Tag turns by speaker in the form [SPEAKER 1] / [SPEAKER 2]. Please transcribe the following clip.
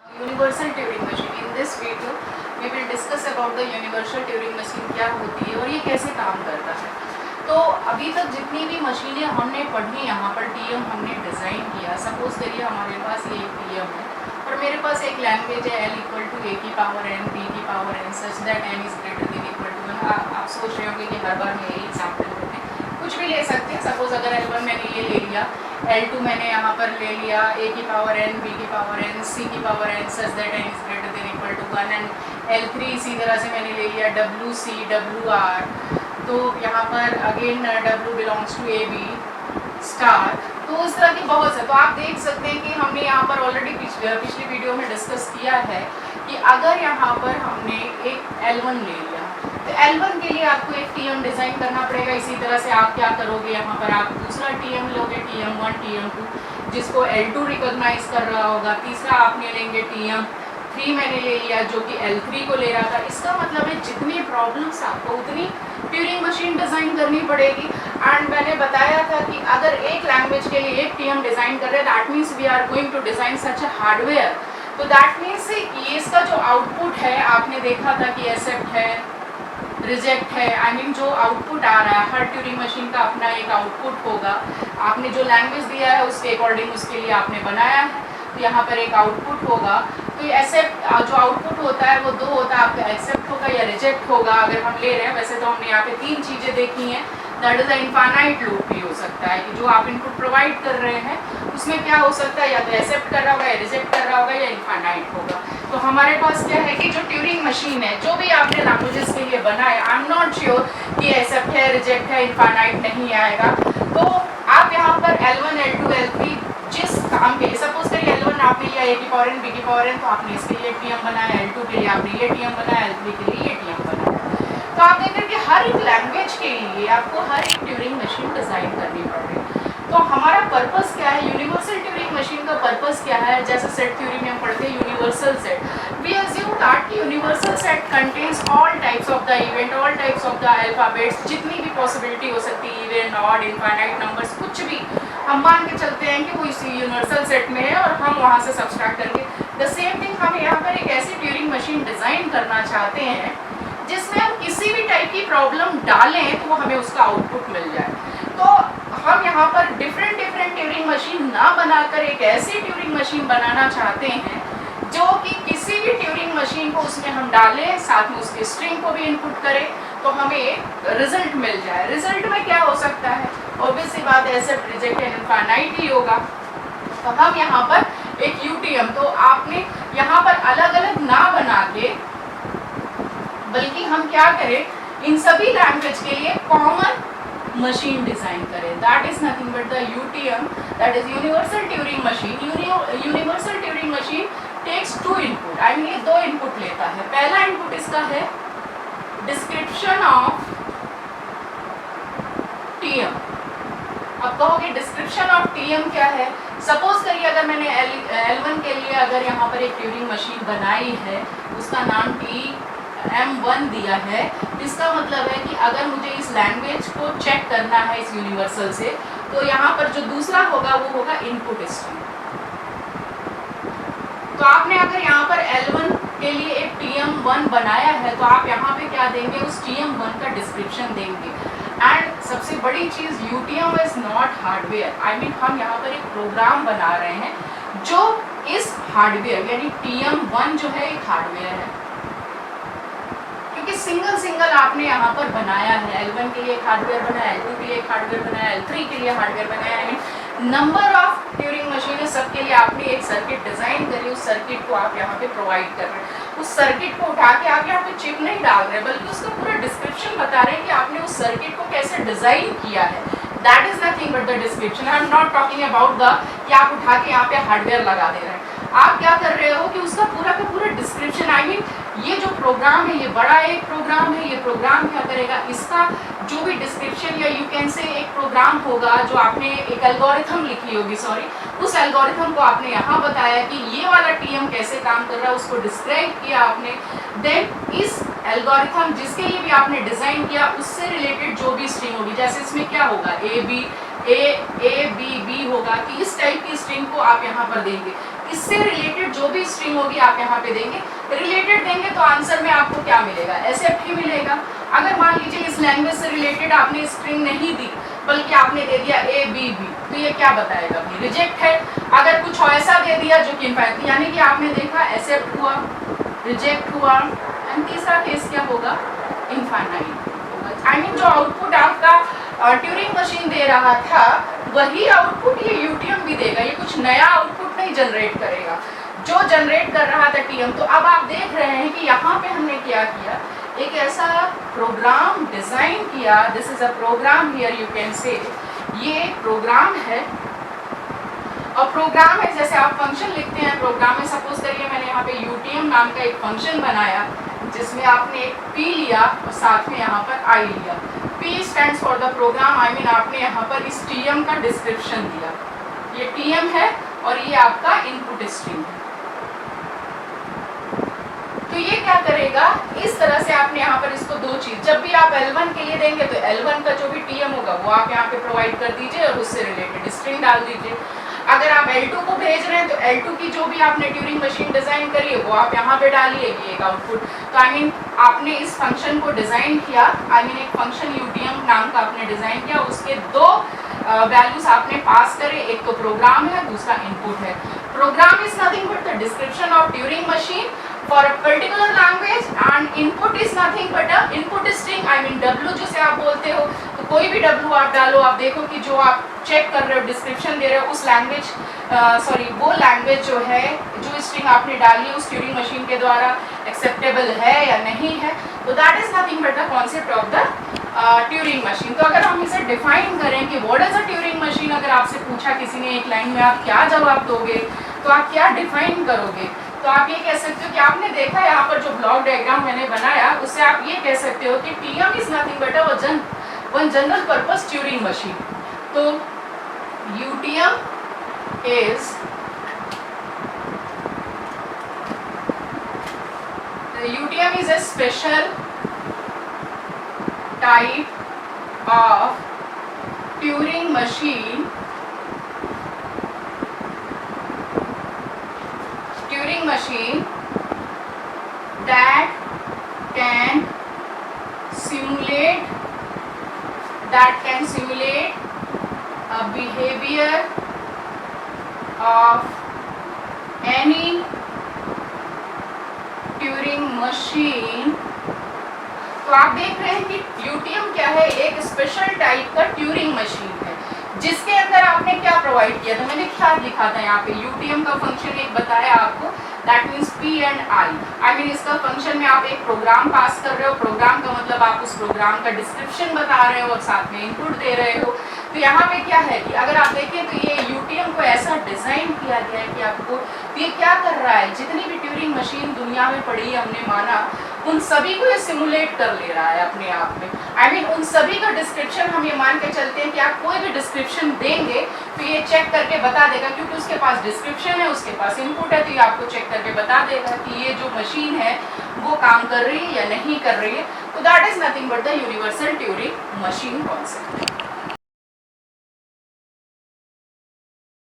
[SPEAKER 1] Universal Turing machine. In this video we will discuss about the universal Turing machine, क्या होती है और ये कैसे काम करता है। तो अभी तक जितनी भी मशीनें हमने पढ़ी, यहाँ पर टीएम हमने डिज़ाइन किया। सपोज करिए हमारे पास ये एक टीएम है और मेरे पास एक लैंग्वेज है L इक्वल टू A की पावर n B की power n such that n is greater than equal to 1। आप सोच रहे होंगे कि हर बार में यही एग्जाम्पल होते हैं, कुछ भी ले सकते हैं। सपोज अगर L1 मैंने ये ले लिया, L2 मैंने यहाँ पर ले लिया A की पावर n B की पावर n C की power n such that n is greater than equal to 1 and L3 इसी तरह से मैंने ले लिया WC WR। तो यहाँ पर again W belongs to AB star. तो इस तरह की बहुत से, तो आप देख सकते हैं कि हमने यहाँ पर ऑलरेडी पिछली वीडियो में डिस्कस किया है कि अगर यहाँ पर हमने एक L1 ले लिया तो L1 के लिए आपको एक TM डिज़ाइन करना पड़ेगा। इसी तरह से आप क्या करोगे, यहाँ पर आप दूसरा TM लोगे, TM1 TM2 जिसको L2 रिकॉग्नाइज कर रहा होगा। तीसरा आपने लेंगे TM3 मैंने ले लिया जो कि L3 को ले रहा था। इसका मतलब है जितनी प्रॉब्लम्स आपको उतनी ट्यूरिंग मशीन डिज़ाइन करनी पड़ेगी। एंड मैंने बताया था कि अगर एक लैंग्वेज के लिए एक TM डिज़ाइन कर रहे हैं that means we are going to design such a hardware. तो दैट मीन्स ये इसका जो आउटपुट है, आपने देखा था कि एक्सेप्ट है, रिजेक्ट है, आई मीन जो आउटपुट आ रहा है, हर ट्यूरिंग मशीन का अपना एक आउटपुट होगा। आपने जो लैंग्वेज दिया है उसके अकॉर्डिंग उसके लिए आपने बनाया है, तो यहाँ पर एक आउटपुट होगा। तो ये एक्सेप्ट जो आउटपुट होता है वो दो होता है, आपका एक्सेप्ट होगा या रिजेक्ट होगा। अगर हम ले रहे हैं, वैसे तो हमने यहाँ पे तीन चीज़ें देखी हैं। That is a infinite loop भी हो सकता है कि जो आप इनपुट प्रोवाइड कर रहे हैं उसमें क्या हो सकता है, या तो एक्सेप्ट कर रहा होगा या रिजेक्ट कर रहा होगा या इनफाइनाइट होगा। तो हमारे पास क्या है कि जो ट्यूरिंग मशीन है, जो भी आपने लैंग्वेजेस के लिए बनाए, आई एम नॉट श्योर कि एक्सेप्ट है, रिजेक्ट है, इनफाइनाइट नहीं आएगा। तो आप यहाँ पर L1 L2 L3 जिस काम के लिए, सपोज करिए L1 आपने लिया A की पावर n B की पावर n, तो आपने इसके लिए TM बनाया, L2 के लिए आपने ये TM बनाया, L3 के लिए ये TM बनाया। तो आप देख रहे कि हर एक लैंग्वेज के लिए आपको हर एक ट्यूरिंग मशीन डिज़ाइन करनी पड़ रही है। तो हमारा पर्पस क्या है, यूनिवर्सल ट्यूरिंग मशीन का पर्पस क्या है। जैसे सेट थ्योरी में हम पढ़ते हैं universal set, we assume that universal set contains all types of the event, all types of the alphabets, जितनी भी पॉसिबिलिटी हो सकती है, इवेंट, ऑड, इनफाइनाइट नंबर्स, कुछ भी हम मान के चलते हैं कि वो इसी यूनिवर्सल सेट में है और हम वहाँ से सब्सट्रैक्ट करके द सेम थिंग हम यहाँ पर एक ऐसी ट्यूरिंग मशीन डिज़ाइन करना चाहते हैं जिसमें हम किसी भी टाइप की प्रॉब्लम डालें तो हमें उसका आउटपुट मिल जाए। तो हम यहाँ पर डिफरेंट ट्यूरिंग मशीन ना बनाकर एक ऐसी ट्यूरिंग मशीन बनाना चाहते हैं जो कि किसी भी ट्यूरिंग मशीन को उसमें हम डालें, साथ में उसके स्ट्रिंग को भी इनपुट करें तो हमें एक रिजल्ट मिल जाए। रिजल्ट में क्या हो सकता है, ऑब्वियस सी बात है, एक्सेप्ट, रिजेक्ट एंड इनफाइनाइट ही होगा। तो हम यहाँ पर एक UTM, तो आपने यहाँ पर अलग अलग ना बना के, बल्कि हम क्या करें, इन सभी लैंग्वेज के लिए कॉमन मशीन डिज़ाइन करें। That is nothing but the UTM, that is universal Turing machine. Universal Turing machine takes two input, I mean ये दो इनपुट लेता है। पहला इनपुट इसका है डिस्क्रिप्शन ऑफ TM। अब कहोगे डिस्क्रिप्शन ऑफ TM क्या है। सपोज करिए अगर मैंने L1 के लिए अगर यहाँ पर एक ट्यूरिंग मशीन बनाई है, उसका नाम TM1 दिया है, इसका मतलब है कि अगर मुझे इस लैंग्वेज को चेक करना है इस यूनिवर्सल से, तो यहाँ पर जो दूसरा होगा वो होगा इनपुट स्ट्रीम। तो आपने अगर यहाँ पर L1 के लिए एक TM1 बनाया है तो आप यहाँ पे क्या देंगे, उस TM1 का डिस्क्रिप्शन देंगे। एंड सबसे बड़ी चीज़, UTM is not hardware, I mean हम यहाँ पर एक प्रोग्राम बना रहे हैं जो इस हार्डवेयर यानी TM1 जो है एक हार्डवेयर है, क्योंकि सिंगल आपने यहाँ पर बनाया है। L1 के लिए एक हार्डवेयर बनाया, L2 के लिए एक हार्डवेयर बनाया, L3 के लिए हार्डवेयर बनाया, I mean number of Turing machine है, सबके लिए आपने एक सर्किट डिज़ाइन करी, उस सर्किट को आप यहाँ पे प्रोवाइड कर रहे हैं। उस सर्किट को उठा के आप यहाँ पे चिप नहीं डाल रहे, बल्कि उसका पूरा डिस्क्रिप्शन बता रहे हैं कि आपने उस सर्किट को कैसे डिज़ाइन किया है। That is nothing but the description. I am not talking about the कि आप उठा के यहाँ पे हार्डवेयर लगा दे रहे हैं। आप क्या कर रहे हो कि उसका पूरा का पूरा डिस्क्रिप्शन, आई मीन ये जो प्रोग्राम है, ये बड़ा एक प्रोग्राम है, ये प्रोग्राम क्या करेगा, इसका जो भी डिस्क्रिप्शन या यू कैन से एक प्रोग्राम होगा जो आपने एक एल्गोरिथम लिखी होगी, सॉरी, उस एल्गोरिथम को आपने यहाँ बताया कि ये वाला TM कैसे काम कर रहा है, उसको डिस्क्राइब किया आपने। देन इस एल्गोरिथम जिसके लिए भी आपने डिज़ाइन किया उससे रिलेटेड जो भी स्ट्रिंग होगी, जैसे इसमें क्या होगा A B B होगा कि इस टाइप की स्ट्रिंग को आप यहाँ पर देंगे। इससे रिलेटेड जो भी स्ट्रिंग होगी आप यहाँ पे देंगे, रिलेटेड देंगे तो आंसर में आपको क्या मिलेगा, एक्सेप्ट ही मिलेगा। अगर मान लीजिए इस लैंग्वेज से रिलेटेड आपने स्ट्रिंग नहीं दी बल्कि आपने दे दिया ए बी बी, तो ये क्या बताएगा, अपनी रिजेक्ट है। अगर कुछ ऐसा दे दिया जो कि इनफैक्ट, यानी कि आपने देखा एक्सेप्ट हुआ, रिजेक्ट हुआ, एंड तीसरा केस क्या होगा, इनफाइनाइट होगा। आई मीन जो आउटपुट आपका ट्यूरिंग मशीन दे रहा था वही आउटपुट ये यूटीएम भी देगा, ये कुछ नया आउटपुट नहीं जनरेट करेगा जो जनरेट कर रहा था टीएम। तो अब आप देख रहे हैं कि यहाँ पे हमने क्या किया, एक ऐसा प्रोग्राम डिजाइन किया, this is a program here you can say, ये प्रोग्राम है। और प्रोग्राम है जैसे आप फंक्शन लिखते हैं प्रोग्राम में, सपोज करिए मैंने यहाँ पे यूटीएम नाम का एक फंक्शन बनाया जिसमें आपने एक p लिया और साथ में यहाँ पर i लिया। p stands for the program, I mean आपने यहाँ पर इस tm का डिस्क्रिप्शन दिया, ये tm है और ये आपका इनपुट स्ट्रिंग है। तो ये क्या करेगा, इस तरह से आपने यहाँ पर इसको दो चीज, जब भी आप L1 के लिए देंगे तो L1 का जो भी tm होगा वो आप यहाँ पे प्रोवाइड कर दीजिए और उससे रिलेटेड स्ट्रिंग डाल दीजिए। अगर आप L2 को भेज रहे हैं तो L2 की जो भी आपने ट्यूरिंग मशीन डिजाइन करी है वो आप यहाँ पे डालिए, ये एक आउटपुट। तो आई मीन आपने इस फंक्शन को डिजाइन किया, आई मीन एक फंक्शन यूटीएम नाम का आपने डिजाइन किया, उसके दो वैल्यूज आपने पास करे, एक तो प्रोग्राम है दूसरा इनपुट है। Program is nothing but the description of Turing machine for a particular language and input is nothing but a input string, I mean W जिसे आप बोलते हो, तो कोई भी W आप डालो, आप देखो कि जो आप चेक कर रहे हो, डिस्क्रिप्शन दे रहे हो, उस लैंग्वेज वो लैंग्वेज जो है, जो स्ट्रिंग आपने डाली है उस ट्यूरिंग मशीन के द्वारा एक्सेप्टेबल है या नहीं है। तो that is nothing but the concept of the Turing machine. तो अगर हम इसे डिफाइन करें कि what is a Turing machine, अगर आपसे पूछा किसी ने एक लाइन में, आप क्या जवाब दोगे, तो आप क्या डिफाइन करोगे। तो आप ये कह सकते हो कि आपने देखा यहाँ पर जो ब्लॉक डायग्राम मैंने बनाया उससे आप ये कह सकते हो कि TM is nothing but one general purpose Turing machine. तो UTM is a special type of Turing machine that can simulate a behavior of any Turing machine। तो आप देख रहे हैं कि यूटीएम क्या है, एक स्पेशल टाइप का ट्यूरिंग मशीन है जिसके अंदर आपने क्या प्रोवाइड किया था, मैंने क्या लिखा था यहाँ पे, यूटीएम का फंक्शन एक बताया आपको, that means p and i। I mean इसका फंक्शन में आप एक प्रोग्राम पास कर रहे हो, प्रोग्राम का मतलब आप उस प्रोग्राम का डिस्क्रिप्शन बता रहे हो और साथ में इनपुट दे रहे हो। तो यहाँ पे क्या है कि अगर आप देखें तो ये यूटीएम को ऐसा डिजाइन किया गया है कि आपको, ये क्या कर रहा है, जितनी भी ट्यूरिंग मशीन दुनिया में पड़ी है हमने माना, उन सभी को ये सिमुलेट कर ले रहा है अपने आप में। आई मीन उन सभी का डिस्क्रिप्शन हम ये मान के चलते हैं कि आप कोई भी डिस्क्रिप्शन देंगे तो ये चेक करके बता देगा, क्योंकि उसके पास डिस्क्रिप्शन है, उसके पास इनपुट है, तो ये आपको चेक करके बता देगा कि ये जो मशीन है वो काम कर रही है या नहीं कर रही है। तो that is nothing but the universal Turing machine concept.